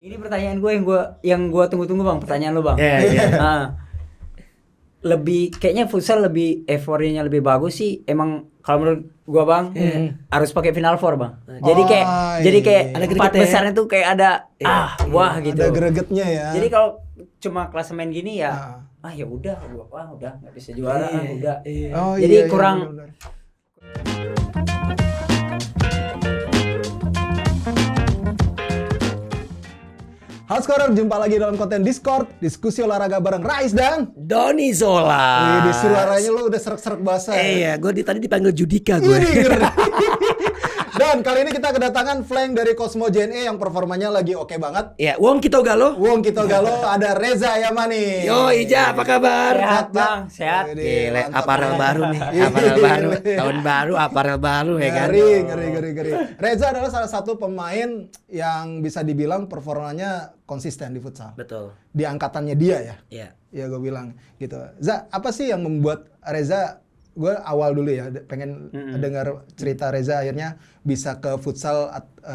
Ini pertanyaan gue yang tunggu-tunggu bang, pertanyaan lo bang. Iya. Nah, lebih kayaknya futsal lebih euforianya lebih bagus sih. Emang kalau menurut gue bang harus pakai Final Four bang. Jadi kayak Ada empat gregetnya ya? besarnya tuh kayak ada wah gitu. Ada gregetnya ya. Jadi kalau cuma klasemen gini ya ya udah udah nggak bisa juara udah. Oh, Jadi iya, kurang. benar-benar. Halo sekarang jumpa lagi dalam konten Discord, diskusi olahraga bareng Rais dan Doni Zola. di suaranya lu udah serak-serak basah. Iya, gue tadi dipanggil Judika gue. Dan kali ini kita kedatangan flank dari Cosmo JNE yang performanya lagi oke banget. Iya, Wong Kitogalo. Wong Kito Galo, ada Reza Yamani. Yo, Ija, apa kabar? Sehat bang, sehat. Widih, Gile, mantap. aparel baru nih. Iya. Aparel baru, tahun baru, aparel baru ya kan. Ngeri. Reza adalah salah satu pemain yang bisa dibilang performanya konsisten di futsal. Betul. Di angkatannya dia ya. Iya. Ya gue bilang gitu. Za, apa sih yang membuat Reza, gue awal dulu ya pengen dengar cerita Reza akhirnya bisa ke futsal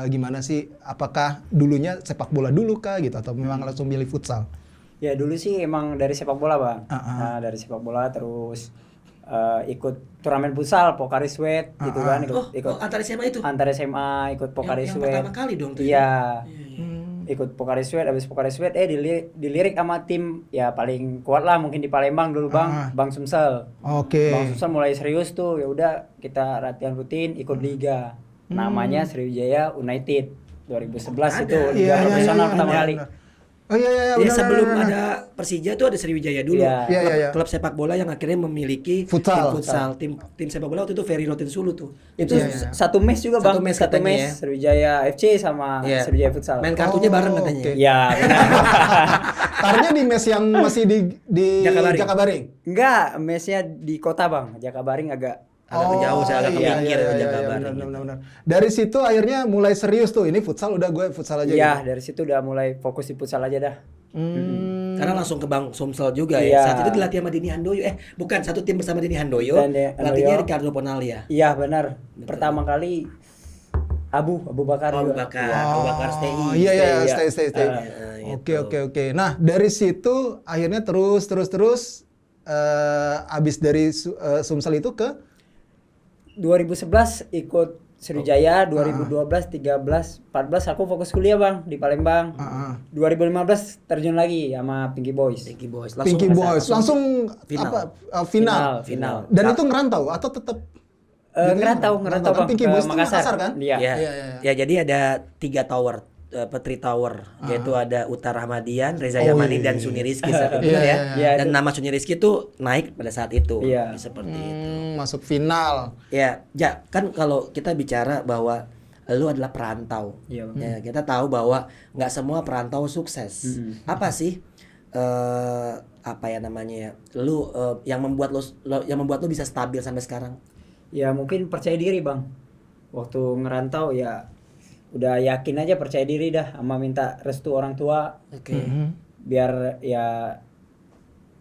gimana sih? Apakah dulunya sepak bola dulu kah gitu atau memang langsung milih futsal? Ya dulu sih emang dari sepak bola bang. Ah. Nah, dari sepak bola terus ikut turnamen futsal Pokari Sweat gitu kan, ikut Antar SMA itu? antar SMA ikut Pokari Yang Sweat. pertama kali dong tuh. Iya. Ikut Pokari Sweat, habis Pokari Sweat dilirik sama tim ya paling kuat lah mungkin di Palembang dulu bang, Bang Sumsel. Oke. Bang Sumsel mulai serius tuh, ya udah kita latihan rutin ikut liga. Namanya Sriwijaya United 2011 itu liga profesional pertama kali. Oh iya, Ya, benar, sebelum benar. ada Persija tuh ada Sriwijaya dulu. Iya. Iya. Klub sepak bola yang akhirnya memiliki Futsal. tim futsal. Tim sepak bola waktu itu Ferry Rotin Sulu tuh. Itu Iya. satu mes juga bang, Satu mes satu katanya mes ya. Sriwijaya FC sama Iya. Sriwijaya Futsal. Main kartunya bareng Oh, katanya. oke. Iya benar. Tarnya di mes yang masih di Jakabaring. Jakabaring. Enggak, mesnya di kota bang, Jakabaring agak. Agak jauh, saya agak ke pinggir Jakabaring. Benar. Dari situ akhirnya mulai serius tuh. Ini futsal udah gue futsal aja. Iya, gitu. dari situ udah mulai fokus di futsal aja dah. Karena langsung ke Bang Sumsel juga Iya. ya. Saat itu dilatih sama Dini Handoyo. Bukan satu tim bersama Dini Handoyo. Dan Handoyo. Pelatihnya Ricardo Ponalia. Iya benar. Pertama kali Abu Bakar Abu juga. Bakar, Abu Bakar stay. Iya, Stay, stay. Oke. Nah, dari situ akhirnya terus abis dari Sumsel itu ke 2011 ikut Sriwijaya, 2012, 13, 14 aku fokus kuliah bang di Palembang. 2015 terjun lagi sama Pinky Boys. Pinky Boys. Pinky Boys. Langsung final. final. Dan itu ngerantau atau tetap Ngerantau kan bang Pinky ke Boys itu Makassar kan? Iya. Ya. Iya. Ya, jadi ada 3 tower. Petri Tower, yaitu ada Utara Rahmadian, Reza Oh, Yamani iya. dan Suni Rizky saat itu Iya, ya. iya. Dan nama Suni Rizky tuh naik pada saat itu. Iya. Seperti itu. Masuk final. Ya, kan kalau kita bicara bahwa lu adalah perantau. Iya. Ya, kita tahu bahwa nggak semua perantau sukses. Apa sih apa ya namanya ya? Lu yang membuat lu bisa stabil sampai sekarang? Ya mungkin percaya diri bang. Waktu ngerantau ya udah yakin aja, percaya diri dah, sama minta restu orang tua Oke. biar ya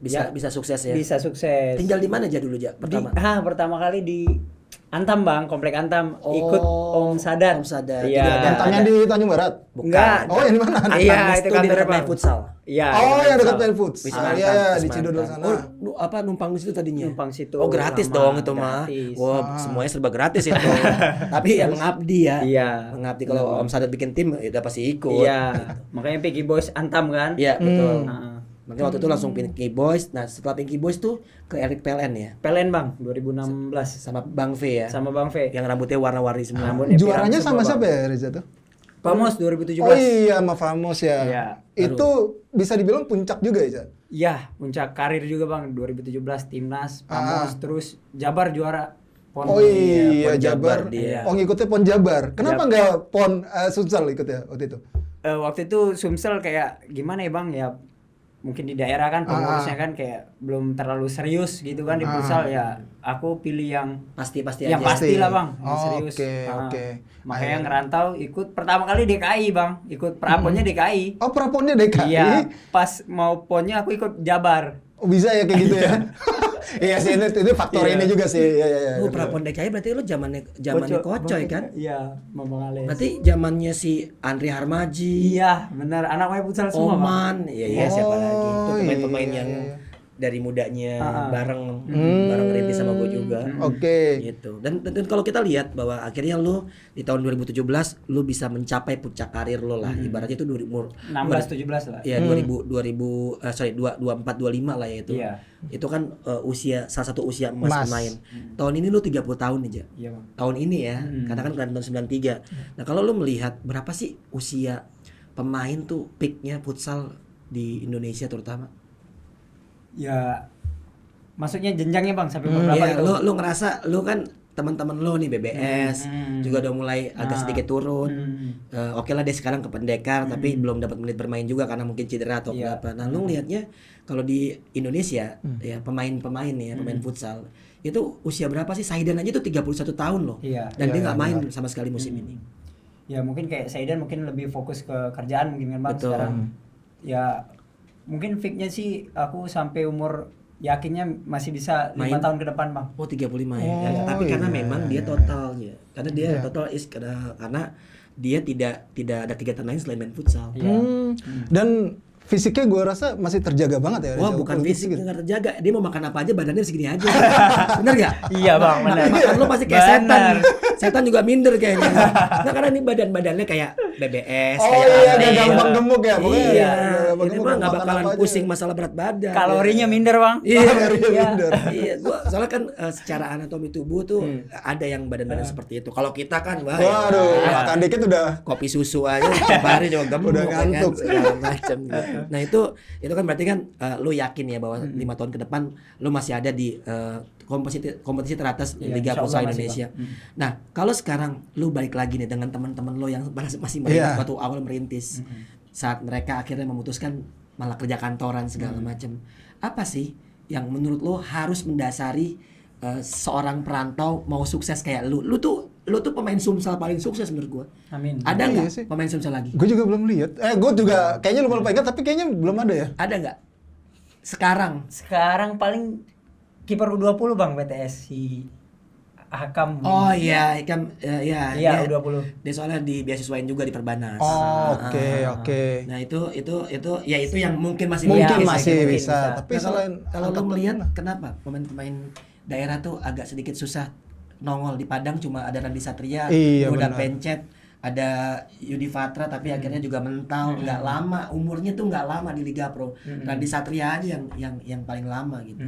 Bisa sukses ya. bisa sukses. Tinggal di mana aja dulu Ja pertama? Pertama kali di Antam bang, komplek Antam, ikut Om Sadat. Om Sadat. Iya. Jadi ada- Antamnya di Tanjung Barat. Enggak. Oh, yang di mana? Iya, Antam itu tuh di kantornya dekat main bang. futsal. Iya. Oh, yang dekat futsal. main futs. Wisma Iya, Antam, di Wisma Cidodol Antam. sana. Oh, numpang di situ tadinya? Numpang situ. Oh, gratis lama, dong itu mah. gratis. Wah, semuanya serba gratis itu. Tapi ya mengabdi ya. Iya. Mengabdi kalau Om Sadat bikin tim ya udah pasti ikut. Iya. Makanya Pinky Boys Antam kan. Iya, betul. Heeh. Makanya waktu itu langsung Pinky Boys. Nah, setelah Pinky Boys tuh ke Erik PLN ya. PLN bang, 2016 Sama Bang V ya. sama Bang V. Yang rambutnya warna-warni semua. Rambutnya Juaranya pirang sama semua, siapa Bang. ya Reza tuh? Pamos 2017. Oh iya, sama Famos ya. Iya, Itu bisa dibilang puncak juga ya, Za? Iya, puncak karir juga bang, 2017 Timnas, Pamos, terus Jabar juara. PON. Oh iya, Pon Jabar. Jabar dia. Oh ngikutnya Pon Jabar. Kenapa nggak Pon Sumsel ikut ya waktu itu? Waktu itu Sumsel kayak gimana ya bang ya, mungkin di daerah kan pengurusnya kan kayak belum terlalu serius gitu kan di futsal ya, aku pilih yang Pasti yang aja. pasti lah bang, yang Oh, serius. oke. Makanya ngerantau ikut pertama kali DKI bang, ikut praponnya DKI. Oh praponnya DKI. Iya, pas mau ponnya aku ikut Jabar. bisa ya kayak gitu ya. Iya sih, itu faktor ini juga sih. Iya. Lu prapondek aja berarti lu zamannya Kocoy kan? Iya, Bambang Ales. Berarti zamannya si Andri Harmaji, Iya, benar. Anak main futsal semua, Bang. Oman, iya siapa lagi? Itu Oh, pemain-pemain iya, yang iya. dari mudanya bareng Hmm. rintis sama gue juga. Oke. Gitu. Dan kalau kita lihat bahwa akhirnya lu di tahun 2017 lu bisa mencapai puncak karir lu lah. Ibaratnya itu 16 17 lah. ya 24 25 lah ya itu. Iya. Itu kan usia salah satu usia emas Emas. pemain. Tahun ini lu 30 tahun aja. Iya, Bang. Tahun ini ya, karena kan tahun 93. Nah, kalau lu melihat berapa sih usia pemain tuh peaknya futsal di Indonesia terutama? Ya maksudnya jenjangnya Bang sampai berapa Ya, gitu? lu ngerasa lu kan teman-teman lu nih BBS juga udah mulai agak sedikit turun. Oke lah dia sekarang ke pendekar tapi belum dapat menit bermain juga karena mungkin cedera atau Iya. apa. Nah, lu ngelihatnya kalau di Indonesia ya pemain-pemain nih ya, pemain futsal itu usia berapa sih? Saidan aja tuh 31 tahun loh. Iya. Dan Iya, dia iya, nggak main sama sekali musim ini. Ya mungkin kayak Saidan mungkin lebih fokus ke kerjaan mungkin kan Bang Betul. sekarang. Ya mungkin fix-nya sih aku sampai umur yakinnya masih bisa 5 Main. tahun ke depan Bang. Oh 35 ya. Oh, Ya, tapi karena iya, memang dia iya. total ya. Karena dia Iya. total karena dia tidak ada kegiatan lain selain main futsal. Iya. Dan fisiknya gue rasa masih terjaga banget ya. Wah Reza. bukan Walaupun fisik gitu. yang nggak terjaga, dia mau makan apa aja badannya segini aja. Bener gak? Iya Bang, benar. Makan lu pasti kayak setan. Benar. Setan juga minder kayaknya. Nah karena ini badannya kayak BBS, Oh kayak iya, Andre. dia gampang gemuk ya. Pokoknya Iya, gampang ini gemuk, mah nggak makan bakalan apa aja. pusing masalah berat badan. Kalorinya minder Bang. Iya, Kalorinya minder. Iya, gua soalnya kan secara anatomi tubuh tuh ada yang badan-badan seperti itu. Kalau kita kan, wah, Waduh, ya, makan dikit udah. kopi susu aja tiap hari juga gemuk Udah ya kan, ngantuk. segala macam. Nah itu kan berarti kan lu yakin ya bahwa 5 tahun ke depan lu masih ada di kompetisi teratas Iya, Liga insya Allah Futsal masih, Indonesia. Bang. Nah kalau sekarang lu balik lagi nih dengan teman-teman lu yang masih Iya. waktu awal merintis, saat mereka akhirnya memutuskan malah kerja kantoran segala macam, apa sih yang menurut lu harus mendasari seorang perantau mau sukses kayak lu? Lu tuh pemain Sumsel paling sukses menurut gua. Amin. Ada Iya nggak sih. pemain Sumsel lagi? Gue juga belum lihat. Gue juga kayaknya lupa ingat tapi kayaknya belum ada ya. Ada nggak? Sekarang? Sekarang paling kiper U20 Bang BTS si Hakam. Oh iya, Ikam, ya, Iya, dia, U20. dia soalnya dibeasiswain juga di Perbanas. Oh, oke. Nah itu ya itu yang mungkin masih Mungkin Iya, masih mungkin bisa. bisa. Tapi Nah, selain kalau lu angkatan melihat mana? kenapa pemain-pemain daerah tuh agak sedikit susah nongol di Padang, cuma ada Randy Satria, Iya, udah benar. Pencet, ada Yudi Fatra tapi akhirnya juga mental, nggak lama, umurnya tuh nggak lama di Liga Pro. Randy Satria aja yang paling lama gitu.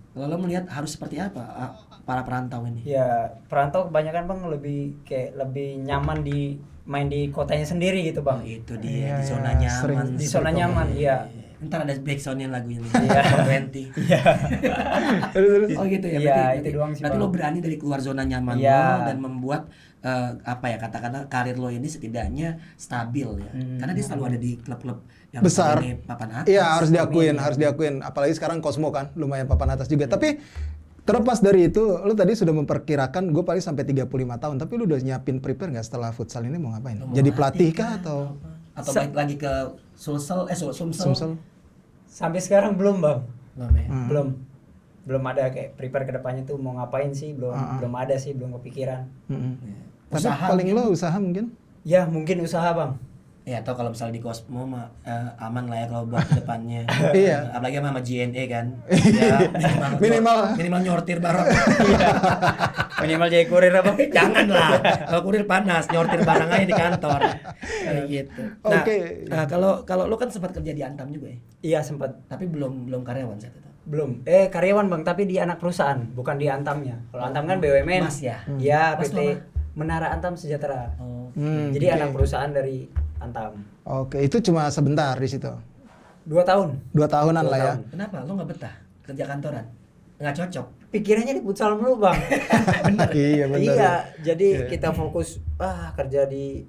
Kalau lo melihat harus seperti apa para perantau ini? Ya perantau kebanyakan Bang lebih nyaman main di kotanya sendiri gitu Oh Bang. itu Iya, dia di iya, zona nyaman. sering. Di zona nyaman, iya. Ntar ada backsoundnya lagunya nih. Iya. 20. Iya. Oh gitu ya. Iya, Berarti itu doang sih, berarti Bang. lo berani dari keluar zona nyaman Iya. lo dan membuat katakanlah karir lo ini setidaknya stabil ya. Karena dia selalu ada di klub-klub yang Besar. notabene papan atas. Iya, harus diakuin. Apalagi sekarang Cosmo kan lumayan papan atas juga. Tapi terlepas dari itu, lu tadi sudah memperkirakan gue paling sampai 35 tahun. Tapi lu udah nyiapin prepare nggak setelah futsal ini mau ngapain? Lo mau Jadi latih pelatih kah kah atau atau balik lagi ke Sumsel? Sumsel? Sampai sekarang belum Bang. Belum ya? Belum ada kayak prepare ke depannya tuh mau ngapain sih, belum ada sih, belum kepikiran. Tapi Usaha paling mungkin? lo usaha mungkin? Ya mungkin usaha Bang. Ya atau kalau misalnya di Cosmo mah aman lah ya kalau buat ke depannya. Iya. Apalagi sama JNE kan. Ya, minimal nyortir barang. Minimal jadi kurir apa? Jangan lah. Kalau kurir panas, nyortir barang aja di kantor. Kayak gitu. Nah, Oke. kalau lo kan sempat kerja di Antam juga ya. Iya sempat. Tapi belum karyawan saat itu. Belum. Karyawan Bang, tapi di anak perusahaan, bukan di Antamnya. Kalau Antam kan BUMN. Mas ya? Iya, Mas PT apa? Menara Antam Sejahtera. Oh. Jadi oke. anak perusahaan dari Antam. Oke, itu cuma sebentar di situ. 2 tahun. 2 tahunan 2 lah ya. tahun. Kenapa? Lo nggak betah kerja kantoran? Nggak cocok. Pikirannya di futsal mulu Bang. Iya benar. Iya, jadi Iya. kita fokus kerja di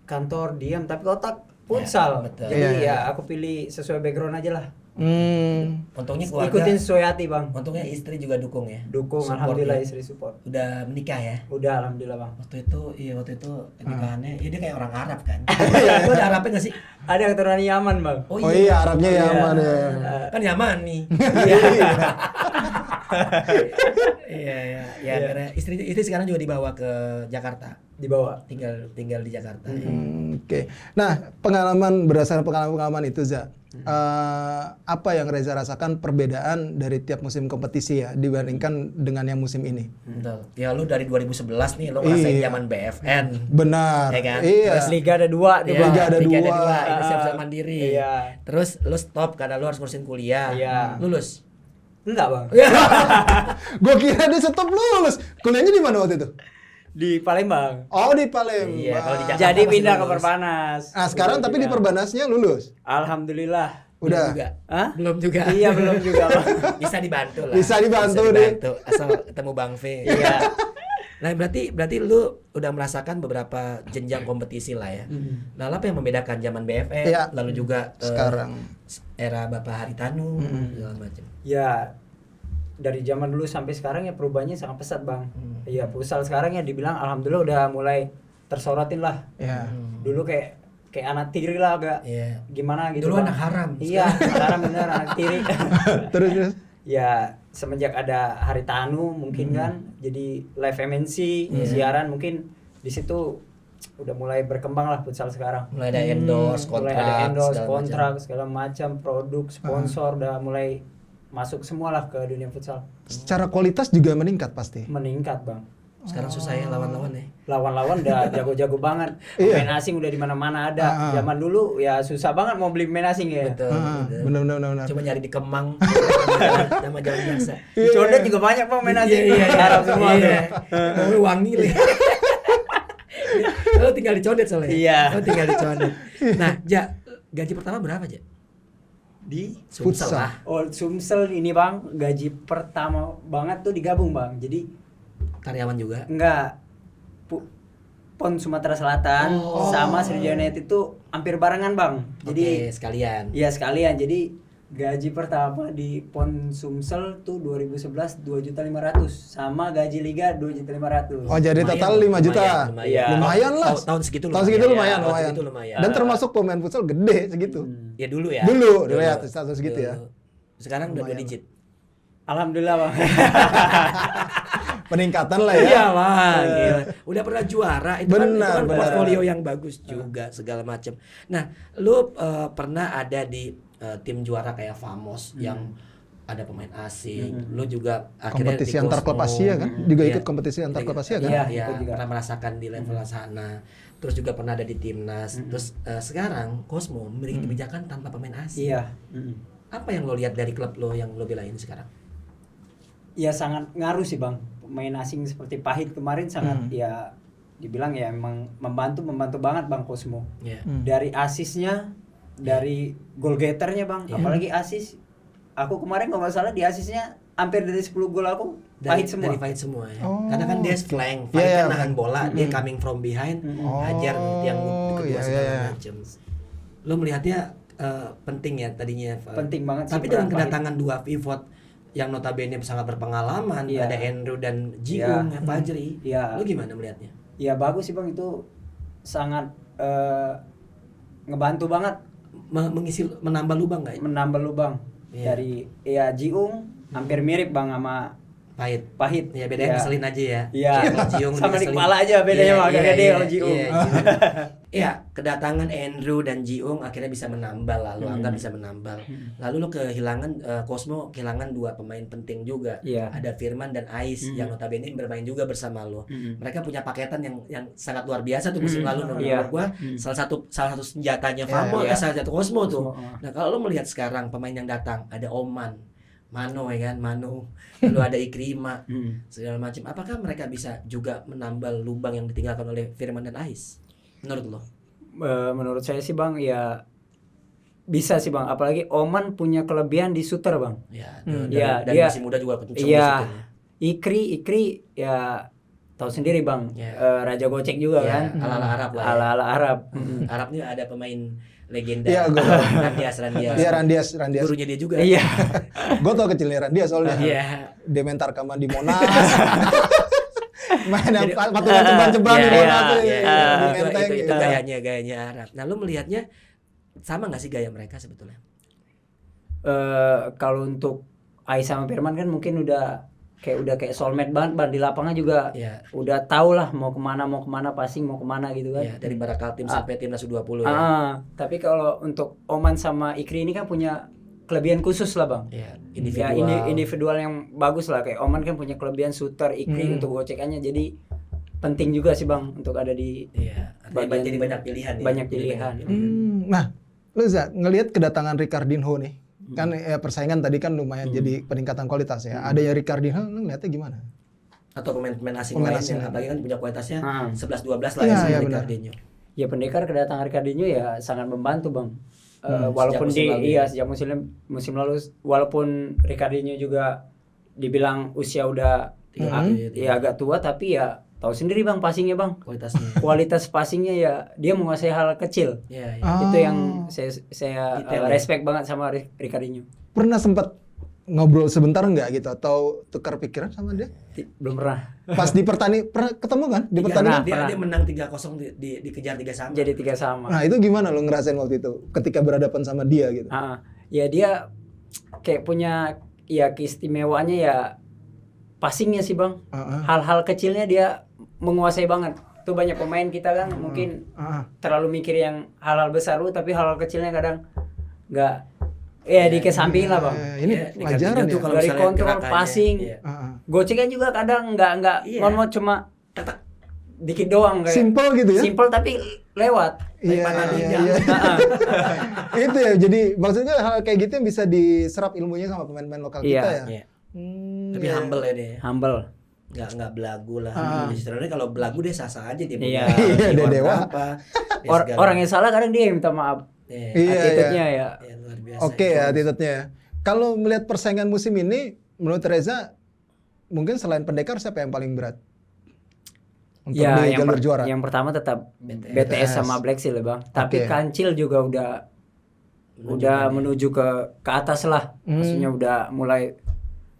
kantor diam, tapi otak futsal. betul. Jadi Iya, ya aku pilih sesuai background aja lah. Untungnya keluarga, Ikutin sesuai hati bang. untungnya istri juga dukung ya. Dukung, Support alhamdulillah ya. istri support. Udah menikah ya. Udah alhamdulillah bang. Waktu itu nikahannya, ya dia kayak orang Arab kan. Lu ada Arabnya nggak sih? Ada keturunan Yaman bang. Oh iya, Arabnya ya Iya. aman ya. Kan Yaman nih. Iya. Iya. Iya. Karena istri sekarang juga dibawa ke Jakarta. Dibawa. Tinggal di Jakarta. Oke. Nah, berdasarkan pengalaman itu Za, apa yang Reza rasakan perbedaan dari tiap musim kompetisi ya dibandingkan dengan yang musim ini? Betul. Ya lu dari 2011 nih lu ngerasain Iya. zaman BFN. Benar. Ya kan? Iya. Terus liga ada 2 Iya, Liga ada Liga dua. Indonesia Mandiri. Iya. Terus lu stop karena lu harus ngurusin kuliah. Iya. Lulus. Enggak bang. Gue kira dia stop lulus. Kuliahnya di mana waktu itu? Di Palembang. Oh, di Palembang. Iya, kalau di Jakarta Jadi masih pindah ke lulus. Perbanas. Ah, sekarang tapi di Perbanasnya lulus. Alhamdulillah. Udah. Juga. Hah? Belum juga. Iya belum juga bang. Bisa dibantu lah. Bisa dibantu, deh. Asal ketemu Bang V. Iya. Nah, berarti lu udah merasakan beberapa jenjang kompetisi lah ya. Nah, apa yang membedakan zaman BFN Iya. lalu juga Sekarang. era Bapak Haritanu segala macam. Ya dari zaman dulu sampai sekarang ya perubahannya sangat pesat bang. Iya futsal sekarang ya dibilang alhamdulillah udah mulai tersorotin lah. Ya. Dulu kayak anak tiri lah agak Iya. gimana gitu. Dulu Bang. anak haram. Iya anak haram bener anak tiri. Terus. Ya semenjak ada Haritanu mungkin kan jadi live MNC siaran mungkin di situ udah mulai berkembang lah futsal sekarang. Mulai ada endorse, kontrak, mulai ada endorse, segala kontrak macam. segala macam, produk, sponsor udah mulai masuk semua lah ke dunia futsal. Secara kualitas juga meningkat pasti. Meningkat bang. Sekarang susah ya lawan-lawan ya. Lawan-lawan udah jago-jago banget. Iya. Pemain asing udah di mana-mana ada. Zaman dulu ya susah banget mau beli pemain asing ya. Betul. Benar. Cuma nyari di Kemang sama jalan biasa. Di Condet juga banyak bang pemain asing. Iya. Arab semua tuh. Ngomongnya wangi lah. Lo tinggal di Condet soalnya. Iya. Lo tinggal di Condet. Nah, gaji pertama berapa, Ja? Di Futsal. lah. Oh, Sumsel ini bang, gaji pertama banget tuh digabung bang. Jadi Karyawan juga. enggak PON Sumatera Selatan sama Sriwijaya United itu hampir barengan bang. Jadi Oke, sekalian. iya sekalian. Jadi gaji pertama di PON Sumsel tuh 2011 2.500.000 sama gaji liga 2.500.000. Oh, jadi Lumayan, total 5 juta. lumayan. Lumayan lah. Tahun segitu Tahun segitu lumayan. lumayan. Tahun segitu lumayan. Dan termasuk pemain futsal gede segitu. Ya dulu ya. Dulu ya status segitu ya. Sekarang udah 2 digit. Alhamdulillah bang. Peningkatan lah ya. Iya bang, gila. Udah pernah juara itu Benar, kan benar. portfolio yang bagus juga segala macam. Nah, lu pernah ada di tim juara kayak Famos yang ada pemain asing. Lu juga akhirnya Kompetisi di antar Cosmo. klub Asia kan? Juga Iya. ikut kompetisi antar klub Asia kan? Iya, Iya, ikut juga. pernah merasakan di level sana. Terus juga pernah ada di timnas. Terus sekarang Cosmo memiliki kebijakan tanpa pemain asing. Iya. Apa yang lo lihat dari klub lo yang lo belain sekarang? Ya sangat ngaruh sih bang. Pemain asing seperti Pahit kemarin sangat ya dibilang ya emang membantu banget bang Cosmo. Iya. Dari asisnya, dari goal getternya bang, apalagi asis. Aku kemarin kalau nggak salah di asisnya hampir dari 10 gol aku Pahit semua. Dari Pahit semua ya. Oh. Karena kan dia flank, Iya, Pahit iya, kan nahan bola, dia coming from behind, hajar yang kedua iya, segala iya. macam. Lo melihatnya penting ya tadinya. Penting banget sih Tapi dengan peran Pahit. kedatangan dua pivot yang notabene sangat berpengalaman, Iya. ada Andrew dan Jiung, Iya. Fajri. Iya. Lo gimana melihatnya? Ya bagus sih bang, itu sangat ngebantu banget Menambah lubang nggak? menambah lubang. Iya. Dari ya Jiung hampir mirip bang sama Pahit. Pahit. Ya bedanya ngeselin aja ya. Iya. Kalau Jiung Sama di ngeselin. kepala aja bedanya mah, agak gede kalau Jiung. Iya, kedatangan Andrew dan Jiung akhirnya bisa menambal lah, lu anggap bisa menambal. Lalu lu kehilangan Cosmo kehilangan dua pemain penting juga. Iya. Ada Firman dan Ais yang notabene bermain juga bersama lu. Mereka punya paketan yang sangat luar biasa tuh musim lalu menurut Iya. gua. Salah satu senjatanya Iya, Famo, iya. salah satu Cosmo tuh. Cosmo, Nah, kalau lu melihat sekarang pemain yang datang, ada Oman, Mano ya kan, Mano, lalu ada Ikrima, segala macam. Apakah mereka bisa juga menambal lubang yang ditinggalkan oleh Firman dan Ais? Menurut lo? Menurut saya sih bang ya bisa sih bang, apalagi Oman punya kelebihan di shooter bang. Ya, Iya, dan dia- masih muda juga kenceng Iya. shootingnya. Ikri ya tahu sendiri bang, Iya. Raja Gocek juga Ya, kan. ala-ala Arab lah ya. Ala-ala Arab. Arabnya ada pemain legenda. Iya, gua tahu. Randias. Iya, Randias. Gurunya dia juga. Iya. Gue tau kecilnya Randias soalnya. Iya. Dementar Kaman di Monas. Main yang patungan ceban-ceban di Iya, Monas tuh. iya, Di itu, Menteng. itu Iya. gayanya Arab. Nah, lu melihatnya sama nggak sih gaya mereka sebetulnya? Kalau untuk Ai sama Firman kan mungkin udah kayak soulmate banget, Bang. Di lapangan juga Iya. udah tau lah mau kemana, passing mau kemana gitu kan. Iya, dari Barakal tim sampai timnas U20 ya. Tapi kalau untuk Oman sama Ikri ini kan punya kelebihan khusus lah, Bang. Iya, Ya, individual yang bagus lah, kayak Oman kan punya kelebihan shooter, Ikri untuk gocekannya, jadi penting juga sih, Bang, untuk ada di Iya, artinya jadi banyak pilihan ya. banyak pilihan. Nah, lu Za, ngelihat kedatangan Ricardinho nih. Kan persaingan tadi kan lumayan jadi peningkatan kualitas ya. Ada ya Ricardinho, lu ngeliatnya gimana? Atau pemain-pemain asing Pemain lain asing yang apalagi kan punya kualitasnya 11-12 lah Iya, ya sama iya, benar. Ricardinho. Ya pendekar kedatangan Ricardinho ya sangat membantu, Bang. Walaupun sejak musim lalu walaupun Ricardinho juga dibilang usia udah agak tua, tapi ya tahu sendiri, Bang, passingnya, Bang. Kualitas passingnya ya dia menguasai hal kecil. Iya, Itu yang saya respect banget sama Ricardinho. Pernah sempat ngobrol sebentar nggak gitu atau tukar pikiran sama dia? Belum pernah. Pas di pernah ketemu kan di pertandingan? Dia menang 3-0 dikejar 3 sama. Jadi 3 sama. Nah, itu gimana lo ngerasain waktu itu ketika berhadapan sama dia gitu? Ya dia kayak punya ya keistimewaannya ya passingnya sih, Bang. Hal-hal kecilnya dia menguasai banget. Tuh banyak pemain kita kan mungkin terlalu mikir yang hal-hal besar tapi hal-hal kecilnya kadang nggak dikesampingin lah, Bang. Ini pelajaran ya. Dari kontrol passing, gocekan juga kadang nggak ngomong cuma dikit doang kayak. Simple gitu ya. Simple tapi lewat. Iya. Itu ya. Jadi maksudnya hal kayak gitu yang bisa diserap ilmunya sama pemain-pemain lokal kita ya. Iya. Tapi humble ya dia. Humble. Nggak belagu lah. Istilahnya kalau belagu dia sah-sah aja dia. Iya. Dia dewa. Orang yang salah kadang dia yang minta maaf. Attitude-nya ya. Luar biasa. Oke ya, attitude-nya. Kalau melihat persaingan musim ini, menurut Reza, mungkin selain pendekar siapa yang paling berat? Untuk di jalur juara? Yang pertama tetap BTS sama Black Seal ya, Bang. Tapi Kancil juga udah menuju ke atas lah. Maksudnya udah mulai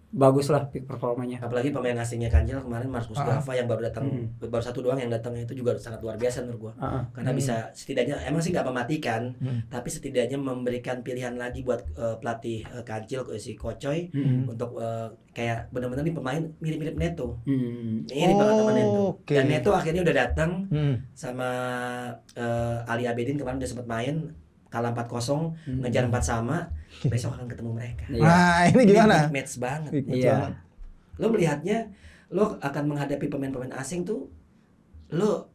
bagus lah peak performanya. Apalagi pemain asingnya Kancil kemarin Marcus Gava yang baru datang, baru satu doang yang datangnya itu juga sangat luar biasa menurut gua. Karena bisa setidaknya emang sih nggak mematikan, tapi setidaknya memberikan pilihan lagi buat pelatih Kancil si Kocoy untuk kayak benar-benar nih pemain mirip-mirip Neto. Mirip banget sama Neto. Dan Neto akhirnya udah datang sama Ali Abedin kemarin udah sempat main. Kalah 4-0, ngejar 4 sama, besok akan ketemu mereka. Nah, ini gimana? Big match banget. Iya. Lo melihatnya, lo akan menghadapi pemain-pemain asing tuh, lo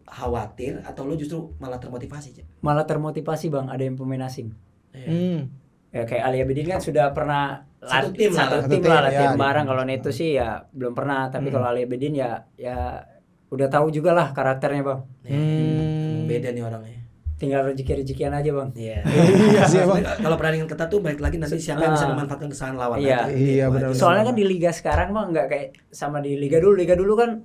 khawatir atau lo justru malah termotivasi? Malah termotivasi, Bang, ada yang pemain asing. Ya kayak Ali Abedin kan sudah pernah satu tim lah latihan bareng. Kalau Neto sih ya belum pernah, tapi kalau Ali Abedin ya udah tahu juga lah karakternya, Bang. Beda nih orangnya. Tinggal rezeki-rezekian aja, Bang. Iya. Iya sih, Bang. Kalau pertandingan ketat tuh balik lagi nanti siapa yang bisa memanfaatkan kesalahan lawan. Iya, benar. Soalnya kan di liga sekarang Bang nggak kayak sama di liga dulu. Liga dulu kan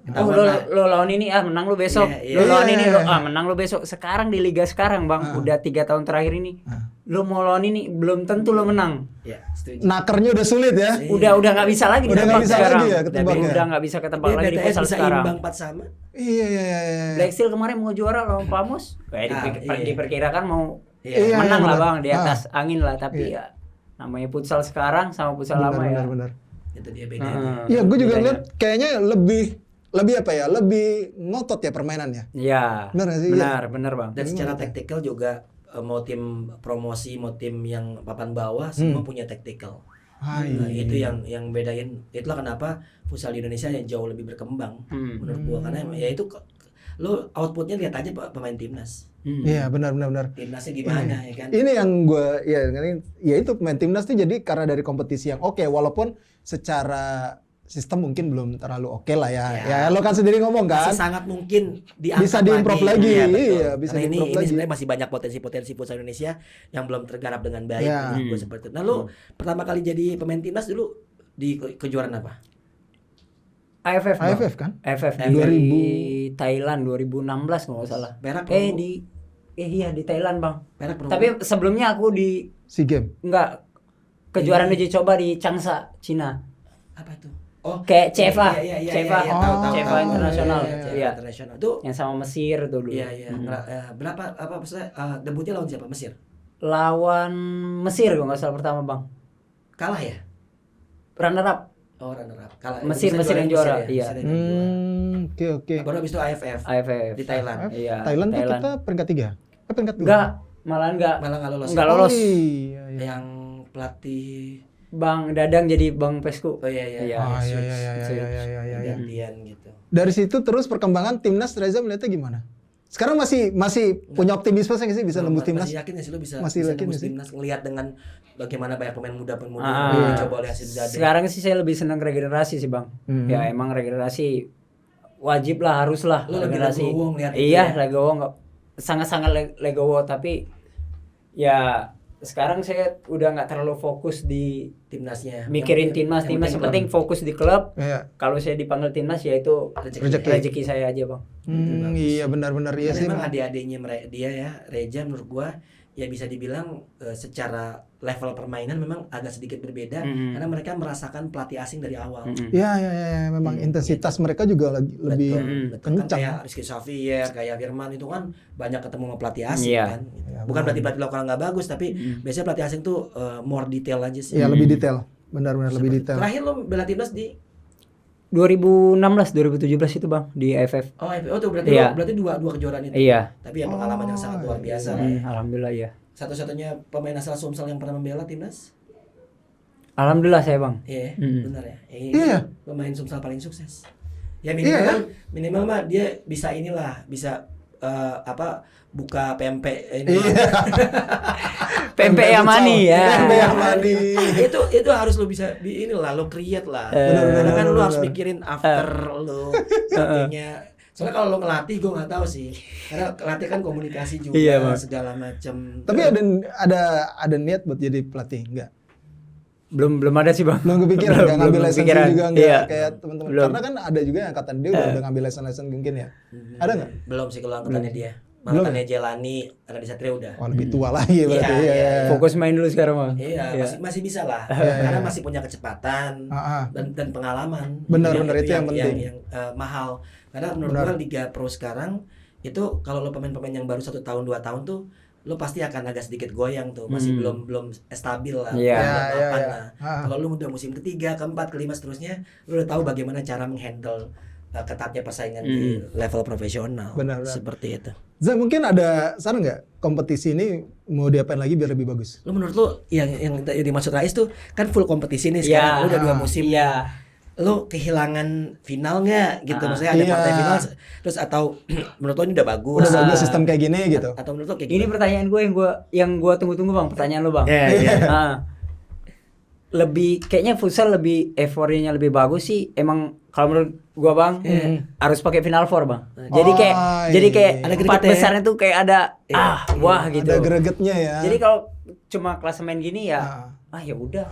lo lawan ini menang lo besok. Lo lawan ini menang lo besok. Sekarang di liga sekarang, Bang, udah 3 tahun terakhir ini. Lo mau lawan ini belum tentu lo menang. Iya, setuju. Nakernya udah sulit ya. Udah nggak bisa lagi Udah nggak bisa sekarang. lagi ya ketebaknya. Udah nggak bisa ketebak lagi di futsal sekarang. Imbang 4 sama. Iya. Black Steel kemarin mau juara lawan Pamos. Kayak diperkirakan mau Iya, menang lah, benar. Bang, di atas angin lah, tapi ya namanya futsal sekarang sama futsal lama ya. Benar. Itu dia bedanya. Iya, gue juga ngeliat kayaknya lebih apa ya? Lebih ngotot ya permainannya. Iya. Benar nggak sih? Benar, Bang. Dan secara taktikal juga mau tim promosi, mau tim yang papan bawah semua punya taktikal. Nah, itu yang bedain. Itulah kenapa futsal di Indonesia yang jauh lebih berkembang menurut gua, karena ya itu lo outputnya lihat aja pemain timnas. Iya, benar. Timnasnya gimana ya kan? Ini yang gue ya itu pemain timnas tuh jadi karena dari kompetisi yang oke, walaupun secara sistem mungkin belum terlalu oke lah ya. Ya lo kan sendiri ngomong kan. Masih sangat mungkin diangkat bisa diimprove lagi. Iya, Bisa karena diimprove ini lagi. sebenarnya masih banyak potensi futsal Indonesia yang belum tergarap dengan baik. Gue seperti itu. Nah, lo pertama kali jadi pemain timnas dulu di kejuaraan apa? AFF kan? AFF di 2000 Thailand 2016 nggak salah. Perak. Iya di Thailand bang. Perak perunggu. Tapi sebelumnya aku di SEA Games. enggak kejuaraan uji coba di Changsha, Cina. Apa itu? Oh, Kayak CEVA, iya, CEVA, tahu. CEVA internasional. CEVA Iya. internasional. Itu Yang sama Mesir tuh dulu. iya. Berapa apa maksudnya debutnya lawan siapa? Mesir. Lawan Mesir kalau nggak salah pertama bang. Kalah ya? Runner up. Oh, runner up. Kalah. Mesir yang juara, iya. Mesir yang juara. Oke. Baru habis itu AFF. AFF Di Thailand. Iya. Thailand tuh kita peringkat 3. Peringkat 2. Enggak, malah enggak. Malah nggak lolos. Enggak lolos. Iya. Yang pelatih Bang Dadang jadi Bang Pesku. Oh iya. Oh switch. iya. Gantian gitu. Dari situ terus perkembangan timnas Reza melihatnya gimana? Sekarang masih punya optimisme nggak sih bisa nembus timnas? Masih yakin ya sih lu bisa Masih yakin nembus sih? timnas ngelihat dengan bagaimana banyak pemain muda Ah. coba oleh hasil Zade. Sekarang sih saya lebih senang regenerasi sih Bang. Ya emang regenerasi wajib lah, harus lah Lu lebih regenerasi. legowo ngeliat itu Iya, ya? legowo nggak sangat-sangat legowo, tapi ya sekarang saya udah nggak terlalu fokus di Timnasnya. mikirin timnas. Yang penting fokus di klub. Iya. Kalau saya dipanggil timnas ya itu rezeki saya aja Bang. Iya benar-benar iya sih. Memang adik-adiknya dia ya, Reza menurut gua ya bisa dibilang secara level permainan memang agak sedikit berbeda karena mereka merasakan pelatih asing dari awal. Iya memang intensitas mereka juga lebih Betul. Kan kencang. kayak Rizky Xavier, kayak Firman itu kan banyak ketemu sama pelatih asing Iya. kan. Bukan berarti pelatih lokal nggak bagus, tapi biasanya pelatih asing tuh more detail aja sih. Iya lebih detail. Benar-benar lebih detail. Terakhir lo bela timnas di 2016 2017 itu Bang di AFF. oh tuh berarti Iya. berarti dua kejuaraan itu. Iya. Tapi ya pengalaman yang sangat luar biasa lah ya. Alhamdulillah ya. Satu-satunya pemain asal Sumsel yang pernah membela timnas. Alhamdulillah saya Bang. Iya, Mm. benar ya. Iya. Pemain Sumsel paling sukses. Ya minimal mah dia bisa inilah, bisa buka PMP ini. PMP Yamani ya. PMP Yamani. itu harus lo bisa inilah lo create lah. Karena kan lo harus mikirin after lo artinya. Soalnya kalau lo ngelatih gue nggak tahu sih. Karena latih kan komunikasi juga Iya, Bang. segala macam. Tapi ada niat buat jadi pelatih enggak? Belum ada sih Bang. Belum kepikiran enggak ngambil lesson kepikiran. juga enggak Iya. kayak teman-teman. Belum. Karena kan ada juga yang angkatan dia udah ngambil lesson mungkin ya. Ada enggak? Belum sih kalau angkatannya dia. Angkatannya Jelani, Randy Satria udah. Wah, lebih tua lagi berarti. Iya, Iya. Fokus main dulu sekarang Bang. Iya, masih bisa lah. Karena masih punya kecepatan dan pengalaman. Benar, itu yang penting. Yang mahal. Karena menurut gua Liga Pro sekarang itu kalau lo pemain-pemain yang baru 1 tahun 2 tahun tuh lo pasti akan agak sedikit goyang tuh, masih belum stabil lah, Iya. belum mapan lah. Kalau lo udah musim ketiga, keempat, kelima seterusnya, lo udah tahu bagaimana cara menghandle ketatnya persaingan di level profesional. Benar. Seperti itu. Zah, mungkin ada saran nggak kompetisi ini mau diapain lagi biar lebih bagus? Lo menurut lo yang dimaksud Rais tuh kan full kompetisi nih sekarang, lo udah 2 musim. Iya. Lo kehilangan final nggak gitu, maksudnya ada Iya. partai final terus atau menurut lo ini udah bagus, Udah bagus sistem kayak gini gitu. atau menurut lo kayak Ini gimana? pertanyaan gue yang gue tunggu-tunggu Bang, pertanyaan lo Bang. Iya. Nah, lebih kayaknya futsal lebih euforianya lebih bagus sih. Emang kalau menurut gua Bang harus pakai final four Bang. Jadi kayak Ada empat gregetnya ya? besarnya tuh kayak ada wah gitu. Ada gregetnya ya. Jadi kalau cuma klasemen gini ya ya udah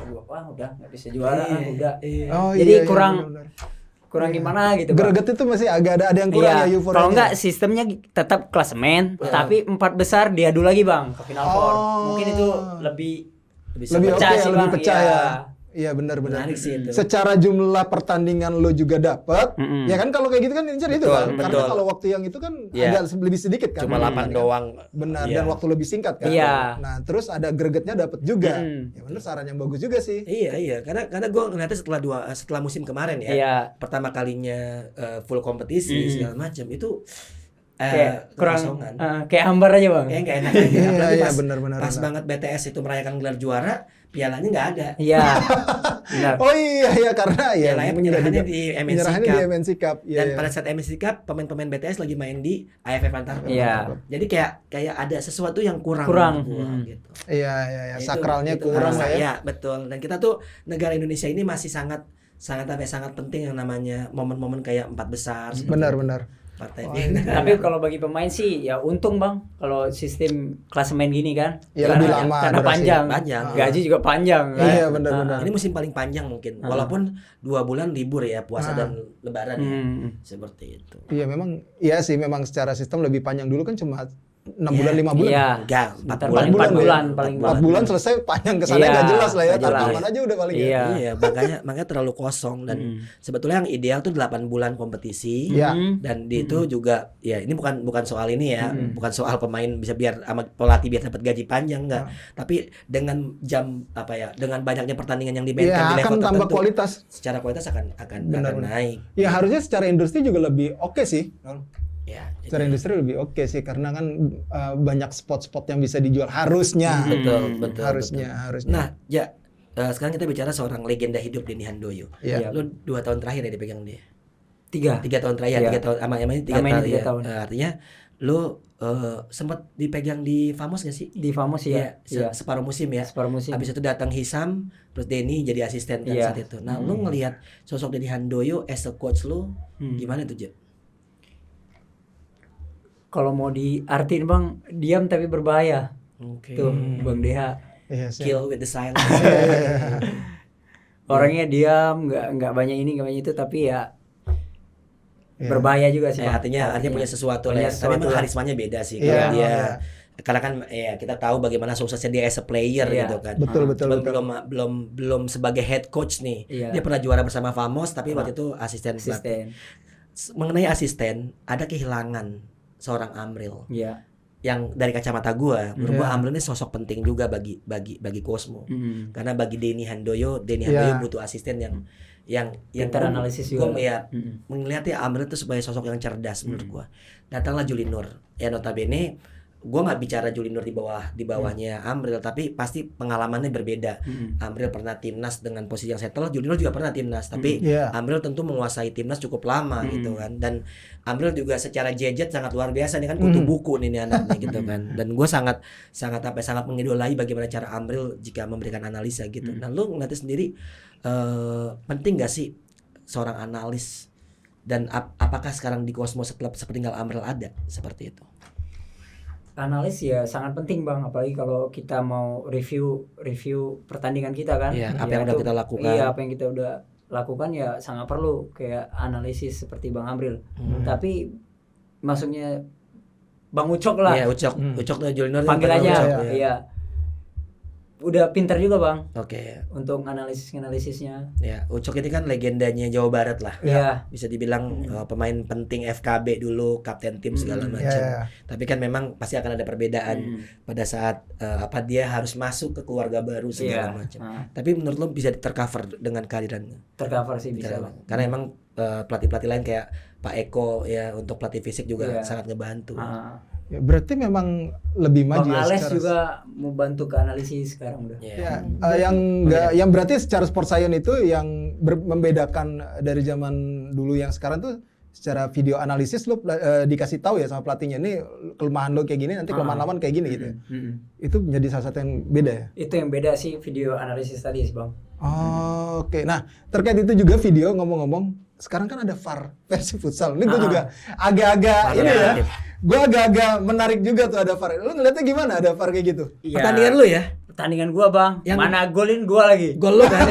udah nggak bisa juara udah. Oh, Jadi iya, kurang benar-benar. gimana gitu Bang. Greget itu masih agak ada yang kurang ya euforianya. Kalau enggak sistemnya tetap klasemen tapi 4 besar diadu lagi Bang ke final four. Mungkin itu lebih lebih pecah oke, sih, lebih Bang. pecah Iya. ya. Iya benar-benar. Menarik sih itu. Secara jumlah pertandingan lo juga dapat, ya kan kalau kayak gitu kan incer itu kan. Karena kalau waktu yang itu kan agak lebih sedikit kan. Cuma 8 doang. Benar, dan waktu lebih singkat kan. Iya. Nah, terus ada gregetnya dapat juga. Ya benar, saran yang bagus juga sih. Iya, karena gue ngeliatnya setelah musim kemarin ya, Iya. pertama kalinya full kompetisi segala macam itu Kayak kurang kekosongan. kayak hambar aja Bang. Kayak nggak enak aja. Apalagi Iya, pas, benar-benar. pas banget BTS itu merayakan gelar juara, pialanya nggak ada. Iya. Benar. Oh iya karena ya Pialanya penyerahannya di MNC penyerahannya Cup. di MNC Cup. Iya, Dan iya. pada saat MNC Cup, pemain-pemain BTS lagi main di AFF Antar. Iya. Jadi kayak ada sesuatu yang kurang. Kurang. menurut gua, gitu. Iya, Itu- sakralnya itu kurang ngerasa, lah ya. Iya, betul. Dan kita tuh negara Indonesia ini masih sangat penting yang namanya momen-momen kayak 4 besar. seperti Benar. partai Tapi kalau bagi pemain sih ya untung Bang kalau sistem klasemen gini kan. Ya, lebih lama Karena durasi. panjang. Panjang. Gaji juga panjang kan. Iya, benar. Ini musim paling panjang mungkin. Walaupun 2 bulan libur ya, puasa dan lebaran ya. Seperti itu. Iya memang, iya sih memang secara sistem lebih panjang dulu kan cuma 6 bulan 5 bulan. Iya. Enggak, 4 Sekitar bulan. 4 bulan ya. paling 4 bulan selesai, panjang kesana Iya, nggak jelas lah ya. nggak jelas. Tanaman aja udah paling Iya. Iya, makanya terlalu kosong dan sebetulnya yang ideal tuh 8 bulan kompetisi. Iya. Dan di itu juga ya ini bukan soal ini ya, bukan soal pemain bisa biar sama pelatih biar dapat gaji panjang enggak. Tapi dengan dengan banyaknya pertandingan yang dimainkan Iya, di level akan tambah tertentu, kualitas. secara kualitas akan Benar. naik. Ya harusnya secara industri juga lebih oke sih. Ya, Secara industri lebih oke sih karena kan banyak spot-spot yang bisa dijual harusnya. betul. Harusnya. Nah, ya sekarang kita bicara seorang legenda hidup Denny Handoyo. Iya. Lu 2 tahun terakhir ya dipegang dia. 3 3 tahun terakhir, Iya. 3 tahun sama ini 3 Sama ini tahun. 3 Ya. tahun. Artinya lu sempat dipegang di Famos gak sih? di Famos ya. Iya. Separuh musim ya. Separuh musim. Habis itu datang Hisam, terus Denny jadi asisten kan Iya. saat itu. Nah, lu ngelihat sosok Denny Handoyo as a coach lu gimana tuh, Je? Kalau mau diartiin Bang, diam tapi berbahaya. Oke. Tuh, Bang Deha. Iya sih. Kill with the silence. Orangnya diam, nggak banyak ini, nggak banyak itu, tapi ya berbahaya juga sih. Bang. artinya punya sesuatu lah. Punya Ya. Tapi sesuatu memang lah. karismanya beda sih. Iya, Kalau dia iya. karena kan ya kita tahu bagaimana suksesnya dia as a player Iya. gitu kan. Betul. Belum sebagai head coach nih. Iya. Dia pernah juara bersama Famos tapi waktu itu asisten pelatih. Mengenai asisten, ada kehilangan seorang Amril Iya. yang dari kacamata gua, menurut gua Iya. Amril ini sosok penting juga bagi Cosmo. Karena bagi Denny Handoyo Iya. butuh asisten yang Pintar gua- analisis gua juga. ya melihatnya Amril itu sebagai sosok yang cerdas menurut gua. Datanglah Juli Nur. Ya notabene gua nggak bicara Juli Nur di bawahnya Amril, tapi pasti pengalamannya berbeda. Amril pernah timnas dengan posisi yang settle, Juli Nur juga pernah timnas, tapi Iya. Amril tentu menguasai timnas cukup lama gitu kan. Dan Amril juga secara gadget sangat luar biasa nih kan, kutu buku nih anaknya gitu kan. Dan gue sangat mengidolai bagaimana cara Amril jika memberikan analisa gitu. Nah, lu ngeliatnya sendiri penting gak sih seorang analis, dan apakah sekarang di Cosmo setelah sepeninggal Amril ada seperti itu? Analis ya sangat penting Bang, apalagi kalau kita mau review pertandingan kita kan. Iya, apa Ya, yang udah itu- kita lakukan. Iya, apa yang kita udah lakukan ya sangat perlu kayak analisis seperti Bang Amril. Tapi maksudnya Bang Ucok lah. Iya, Ucok tuh Juli Nur Panggil panggil aja. Ucok, ya. Iya. Udah pintar juga Bang Oke. untuk analisisnya. Ya, Ucok ini kan legendanya Jawa Barat lah. Iya. Bisa dibilang pemain penting FKB dulu, kapten tim segala macam. Iya. Tapi kan memang pasti akan ada perbedaan pada saat dia harus masuk ke keluarga baru segala Iya. macam. Tapi menurut lo bisa tercover dengan kehadirannya? Tercover sih bisa Bang. Karena emang pelatih-pelatih lain kayak Pak Eko ya untuk pelatih fisik juga Iya. sangat ngebantu. Ya, berarti memang lebih maju Bang ya Ales secara- juga mau bantu ke analisis sekarang udah. Ya. Ya, yang berarti secara sport science itu yang membedakan dari zaman dulu yang sekarang tuh secara video analisis lo dikasih tahu ya sama pelatihnya, ini kelemahan lo kayak gini, nanti kelemahan lawan kayak gini gitu ya. Itu menjadi salah satu yang beda ya. Itu yang beda sih video analisis tadi sih Bang. Oh, oke. Nah, terkait itu juga video ngomong-ngomong, sekarang kan ada VAR versi futsal. Ini gue juga agak-agak VAR ini ya. relatif. Gue agak-agak menarik juga tuh ada VAR. Lu ngeliatnya gimana ada VAR kayak gitu? Iya. Pertandingan lu ya? Pertandingan gua Bang. Yang- Mana golin gua lagi. Gol lu kan?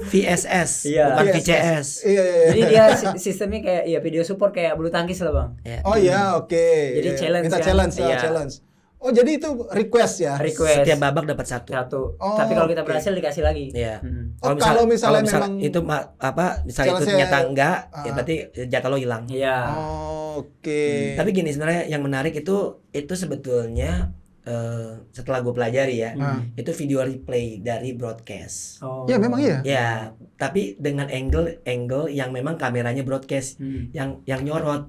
VSS, Iya. bukan VSS. VCS. Iya. Jadi dia sistemnya kayak ya video support kayak bulu tangkis lah Bang. Ya. Oh iya, oke. Jadi Iya. challenge Minta kan? challenge, Iya. challenge. Oh, jadi itu request ya? Request Setiap babak dapat satu. Oh, Tapi kalau kita oke. berhasil dikasih lagi. Iya. Oh, kalau misalnya memang itu misalnya itu challenge-nya- ternyata enggak, ya berarti jatah lo hilang. Iya. Oh, oke. Tapi gini sebenarnya yang menarik itu sebetulnya setelah gue pelajari ya, itu video replay dari broadcast. Oh. Ya, memang iya. Ya, tapi dengan angle yang memang kameranya broadcast yang nyorot.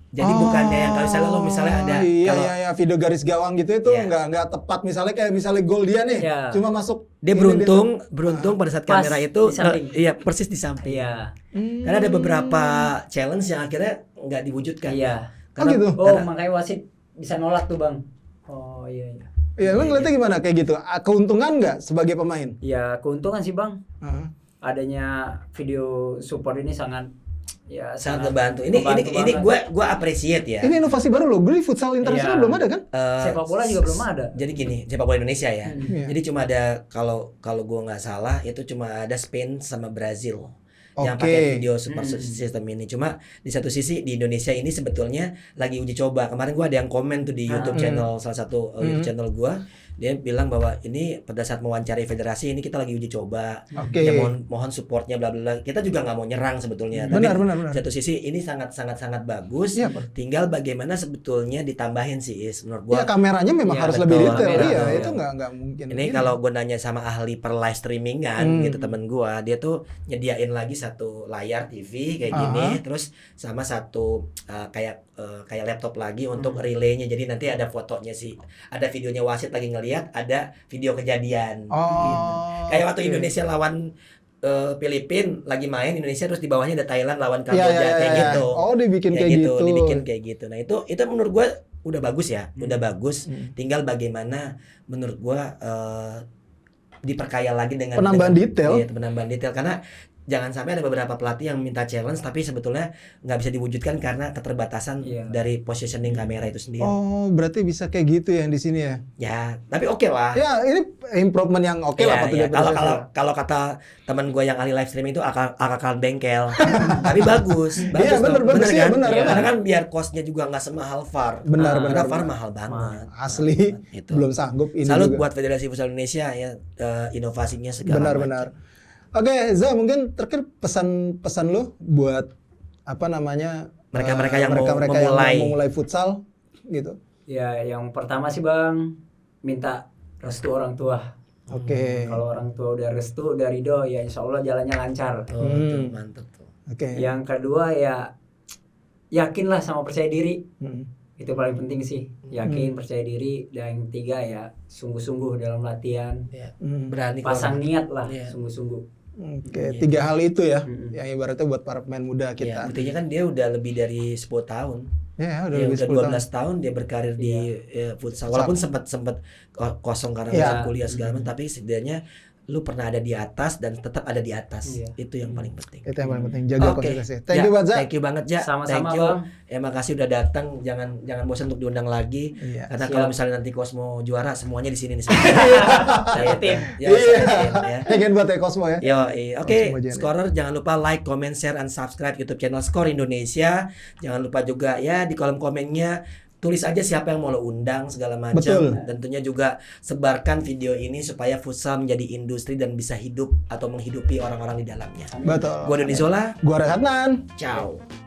Jadi bukannya yang kalau misalnya ada iya, kalau iya, video garis gawang gitu itu Iya. nggak tepat, misalnya kayak misalnya gol dia nih Iya. cuma masuk dia ini, beruntung pada saat Pas kamera itu di samping. iya persis di samping. Iya. Karena ada beberapa challenge yang akhirnya nggak diwujudkan. Iya. Oh, Karena, gitu? Oh, makanya wasit bisa nolak tuh Bang. Oh iya iya. Ya, lu ngeliatnya gimana kayak gitu? Keuntungan nggak sebagai pemain? Ya keuntungan sih Bang. Heeh. Adanya video support ini sangat sangat ngebantu. Ini banget. gue appreciate ya. Ini inovasi baru loh. Gue di futsal internasional Iya. belum ada kan? sepak bola juga belum ada. Jadi gini, sepak bola Indonesia ya. Iya. Jadi cuma ada kalau gue nggak salah itu cuma ada Spain sama Brazil yang pakai video support system ini. Cuma di satu sisi di Indonesia ini sebetulnya lagi uji coba. Kemarin gua ada yang komen tuh di YouTube channel salah satu YouTube channel gua, dia bilang bahwa ini pada saat mewawancari federasi ini kita lagi uji coba. Ya mohon supportnya bla bla bla. Kita juga nggak mau nyerang sebetulnya. Tapi Benar. satu sisi ini sangat bagus. Ya, tinggal bagaimana sebetulnya ditambahin sih menurut gua. Ya kameranya memang harus lebih detail. Iya, itu nggak mungkin. Ini kalau gua nanya sama ahli per live streamingan gitu temen gua, dia tuh nyediain lagi satu layar TV kayak gini, terus sama satu kayak laptop lagi untuk relaynya. Jadi nanti ada fotonya sih, ada videonya wasit lagi ngelihat, ada video kejadian. Gitu. Kayak waktu Indonesia lawan Filipina lagi main Indonesia, terus di bawahnya ada Thailand lawan Kamboja kayak gitu. Oh, dibikin kayak gitu. Dibikin kayak gitu. Nah, itu menurut gua udah bagus ya, udah bagus. Tinggal bagaimana menurut gua diperkaya lagi dengan penambahan detail. Iya, penambahan detail karena jangan sampai ada beberapa pelatih yang minta challenge tapi sebetulnya nggak bisa diwujudkan karena keterbatasan dari positioning kamera itu sendiri. Oh, berarti bisa kayak gitu ya di sini ya? Ya, tapi oke lah. Ya, ini improvement yang oke lah. Ya. Kalau kata teman gue yang ahli live streaming itu akal bengkel, tapi bagus. Iya, bener kan? Bener. Karena kan biar cost-nya juga nggak semahal VAR. Benar. VAR mahal banget. Asli, Itu. belum sanggup ini. Salut juga. buat Federasi Futsal Indonesia ya, inovasinya segala Benar. Oke, Za, mungkin terakhir pesan lu buat apa namanya mereka yang mau memulai futsal gitu. Ya, yang pertama sih Bang, minta restu orang tua. Oke. Kalau orang tua udah restu, udah ridho, ya insya Allah jalannya lancar. Tuh, mantep tuh. Oke. Yang kedua ya yakinlah sama percaya diri. Itu paling penting sih. Yakin, percaya diri. Dan yang ketiga ya sungguh-sungguh dalam latihan. Ya, berani Pasang niat lah, Iya. sungguh-sungguh. Oke, 3 hal itu ya, yang ibaratnya buat para pemain muda Ya, kita. buktinya kan dia udah lebih dari 10 tahun. Ya, udah Dia lebih udah 10 12 tahun dia berkarir di futsal. Walaupun sempat kosong karena masa kuliah segala macam, tapi setidaknya lu pernah ada di atas dan tetap ada di atas. Itu yang paling penting. Itu yang paling penting, jaga konsentrasi. Thank Ya, you banget, Za. Thank you banget, Ja. Sama-sama, Thank you. Bang. Ya, makasih udah datang. Jangan bosan untuk diundang lagi. Iya. Karena Siap. kalau misalnya nanti Cosmo juara, semuanya di sini nih. Saya tim. Ya, ya. Pengen buat Cosmo ya. Oke, Cosmo Jani. Scorer jangan lupa like, comment, share, and subscribe YouTube channel Skor Indonesia. Jangan lupa juga ya di kolom komennya tulis aja siapa yang mau lo undang segala macam. Betul. Tentunya juga sebarkan video ini supaya futsal menjadi industri dan bisa hidup atau menghidupi orang-orang di dalamnya. Betul. Gua Doni Zola. Gua Rehatnan. Ciao.